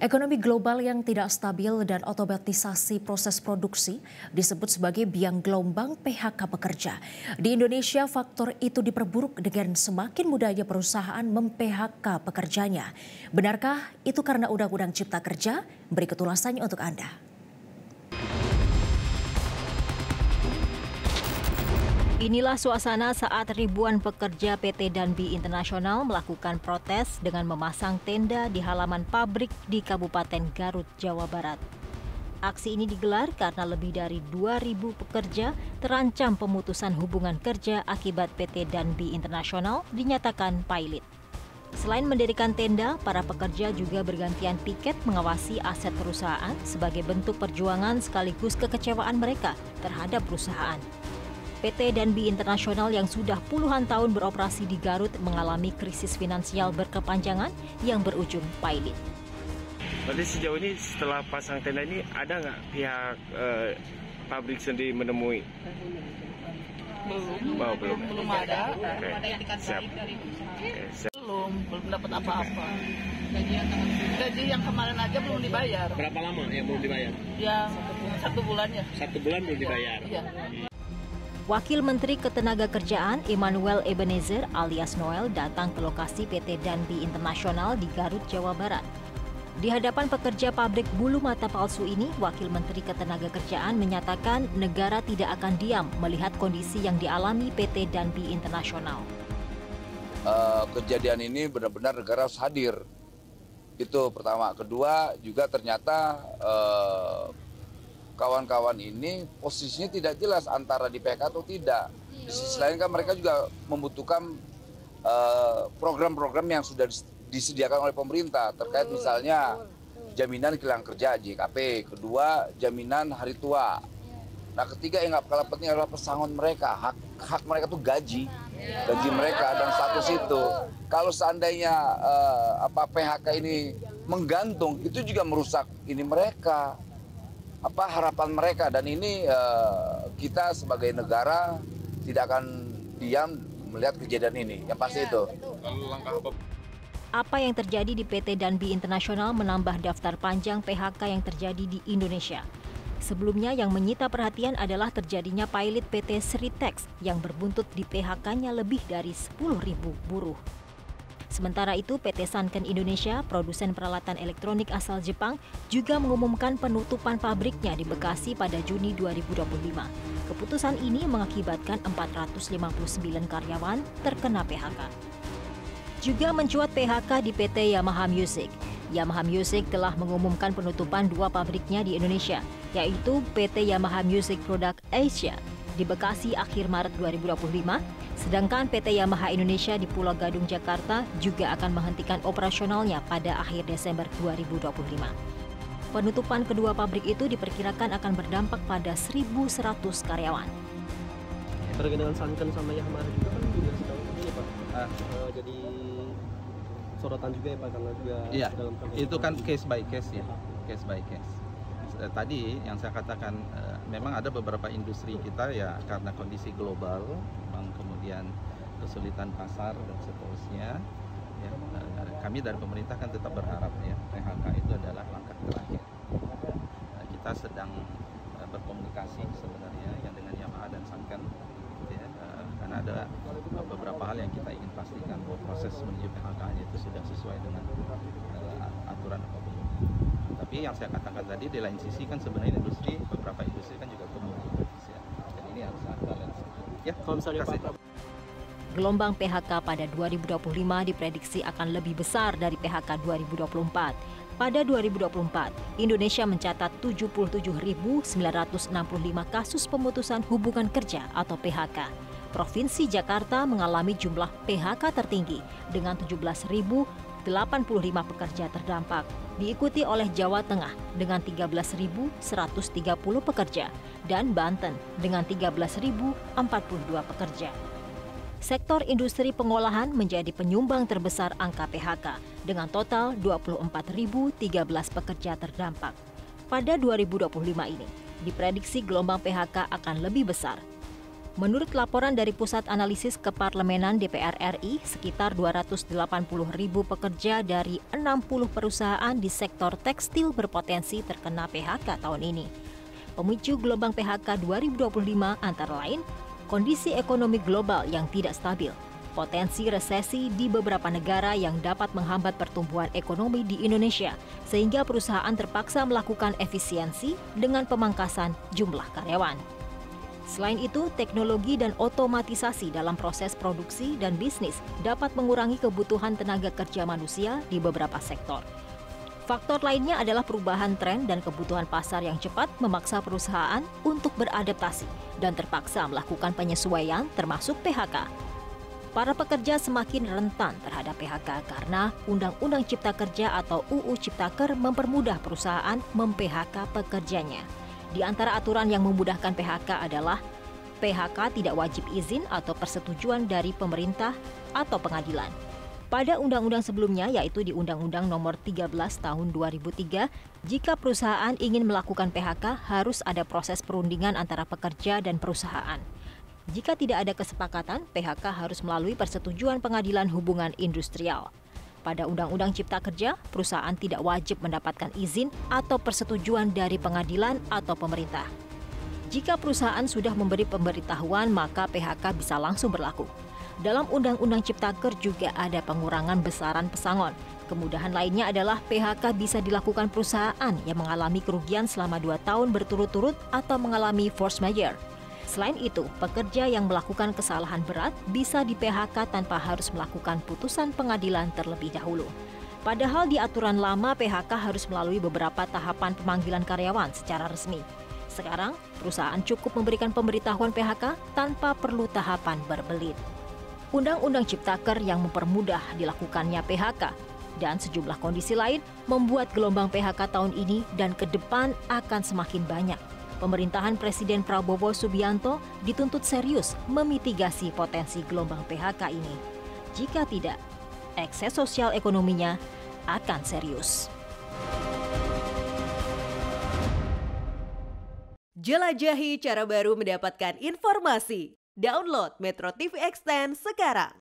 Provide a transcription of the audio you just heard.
Ekonomi global yang tidak stabil dan otomatisasi proses produksi disebut sebagai biang gelombang PHK pekerja. Di Indonesia, faktor itu diperburuk dengan semakin mudahnya perusahaan mem-PHK pekerjanya. Benarkah itu karena Undang-Undang Cipta Kerja? Berikut ulasannya untuk Anda. Inilah suasana saat ribuan pekerja PT Danbi Internasional melakukan protes dengan memasang tenda di halaman pabrik di Kabupaten Garut, Jawa Barat. Aksi ini digelar karena lebih dari 2.000 pekerja terancam pemutusan hubungan kerja akibat PT Danbi Internasional dinyatakan pilot. Selain mendirikan tenda, para pekerja juga bergantian piket mengawasi aset perusahaan sebagai bentuk perjuangan sekaligus kekecewaan mereka terhadap perusahaan. PT Danbi Internasional yang sudah puluhan tahun beroperasi di Garut mengalami krisis finansial berkepanjangan yang berujung pilot. Berarti sejauh ini setelah pasang tenda ini ada nggak pihak pabrik sendiri menemui? Belum ada. Yang dikasih dari Belum dapat apa-apa. Gaji yang kemarin aja belum dibayar. Berapa lama yang belum dibayar? Yang 1 bulan ya. 1 bulan belum dibayar. Iya. Wakil Menteri Ketenagakerjaan Emmanuel Ebenezer alias Noel datang ke lokasi PT Danbi Internasional di Garut, Jawa Barat. Di hadapan pekerja pabrik bulu mata palsu ini, Wakil Menteri Ketenagakerjaan menyatakan negara tidak akan diam melihat kondisi yang dialami PT Danbi Internasional. Kejadian ini benar-benar negara harus hadir. Itu pertama. Kedua, juga ternyata kawan-kawan ini posisinya tidak jelas antara di PHK atau tidak. Di sisi lain kan mereka juga membutuhkan program-program yang sudah disediakan oleh pemerintah terkait misalnya jaminan kehilangan kerja JKP, kedua jaminan hari tua. Nah, ketiga yang nggak kalah penting adalah pesangon mereka, hak mereka tuh gaji mereka dan status itu. Kalau seandainya PHK ini menggantung, itu juga merusak ini mereka. Harapan mereka, dan ini kita sebagai negara tidak akan diam melihat kejadian ini, yang pasti itu. Apa yang terjadi di PT Danbi Internasional menambah daftar panjang PHK yang terjadi di Indonesia. Sebelumnya yang menyita perhatian adalah terjadinya pilot PT Sritex yang berbuntut di PHK-nya lebih dari 10.000 buruh. Sementara itu, PT Sanken Indonesia, produsen peralatan elektronik asal Jepang, juga mengumumkan penutupan pabriknya di Bekasi pada Juni 2025. Keputusan ini mengakibatkan 459 karyawan terkena PHK. Juga mencuat PHK di PT Yamaha Music. Yamaha Music telah mengumumkan penutupan 2 pabriknya di Indonesia, yaitu PT Yamaha Music Product Asia di Bekasi akhir Maret 2025, sedangkan PT Yamaha Indonesia di Pulau Gadung, Jakarta juga akan menghentikan operasionalnya pada akhir Desember 2025. Penutupan kedua pabrik itu diperkirakan akan berdampak pada 1.100 karyawan. Terkait dengan Sanken sama Yamaha juga kan juga sedang ini Pak, jadi sorotan juga ya Pak, karena juga dalam itu kan case by case ya, case by case. Tadi yang saya katakan memang ada beberapa industri kita ya karena kondisi global, kemudian kesulitan pasar dan seterusnya. Ya, kami dari pemerintah kan tetap berharap ya PHK itu adalah langkah terakhir. Kita sedang berkomunikasi sebenarnya yang dengan Yamaha dan Sanken, ya, karena ada beberapa hal yang kita ingin pastikan bahwa proses menuju PHK itu sudah sesuai dengan aturan apapun. Tapi yang saya katakan tadi, di lain sisi kan sebenarnya industri, beberapa industri kan juga tumbuh. Dan ini harus ada. Ya, kalau misalnya Pak. Gelombang PHK pada 2025 diprediksi akan lebih besar dari PHK 2024. Pada 2024, Indonesia mencatat 77.965 kasus pemutusan hubungan kerja atau PHK. Provinsi Jakarta mengalami jumlah PHK tertinggi dengan 17.085 pekerja terdampak, diikuti oleh Jawa Tengah dengan 13.130 pekerja dan Banten dengan 13.042 pekerja. Sektor industri pengolahan menjadi penyumbang terbesar angka PHK dengan total 24.013 pekerja terdampak. Pada 2025 ini, diprediksi gelombang PHK akan lebih besar. Menurut laporan dari Pusat Analisis Keparlemenan DPR RI, sekitar 280.000 pekerja dari 60 perusahaan di sektor tekstil berpotensi terkena PHK tahun ini. Pemicu gelombang PHK 2025 antara lain kondisi ekonomi global yang tidak stabil, potensi resesi di beberapa negara yang dapat menghambat pertumbuhan ekonomi di Indonesia, sehingga perusahaan terpaksa melakukan efisiensi dengan pemangkasan jumlah karyawan. Selain itu, teknologi dan otomatisasi dalam proses produksi dan bisnis dapat mengurangi kebutuhan tenaga kerja manusia di beberapa sektor. Faktor lainnya adalah perubahan tren dan kebutuhan pasar yang cepat memaksa perusahaan untuk beradaptasi dan terpaksa melakukan penyesuaian termasuk PHK. Para pekerja semakin rentan terhadap PHK karena Undang-Undang Cipta Kerja atau UU Ciptaker mempermudah perusahaan mem-PHK pekerjanya. Di antara aturan yang memudahkan PHK adalah PHK tidak wajib izin atau persetujuan dari pemerintah atau pengadilan. Pada undang-undang sebelumnya, yaitu di Undang-Undang Nomor 13 Tahun 2003, jika perusahaan ingin melakukan PHK harus ada proses perundingan antara pekerja dan perusahaan. Jika tidak ada kesepakatan, PHK harus melalui persetujuan Pengadilan Hubungan Industrial. Pada Undang-Undang Cipta Kerja, perusahaan tidak wajib mendapatkan izin atau persetujuan dari pengadilan atau pemerintah. Jika perusahaan sudah memberi pemberitahuan, maka PHK bisa langsung berlaku. Dalam Undang-Undang Ciptaker juga ada pengurangan besaran pesangon. Kemudahan lainnya adalah PHK bisa dilakukan perusahaan yang mengalami kerugian selama 2 tahun berturut-turut atau mengalami force majeure. Selain itu, pekerja yang melakukan kesalahan berat bisa di-PHK tanpa harus melakukan putusan pengadilan terlebih dahulu. Padahal di aturan lama PHK harus melalui beberapa tahapan pemanggilan karyawan secara resmi. Sekarang, perusahaan cukup memberikan pemberitahuan PHK tanpa perlu tahapan berbelit. Undang-Undang Ciptaker yang mempermudah dilakukannya PHK dan sejumlah kondisi lain membuat gelombang PHK tahun ini dan ke depan akan semakin banyak. Pemerintahan Presiden Prabowo Subianto dituntut serius memitigasi potensi gelombang PHK ini. Jika tidak, ekses sosial ekonominya akan serius. Jelajahi cara baru mendapatkan informasi. Download Metro TV Extend sekarang.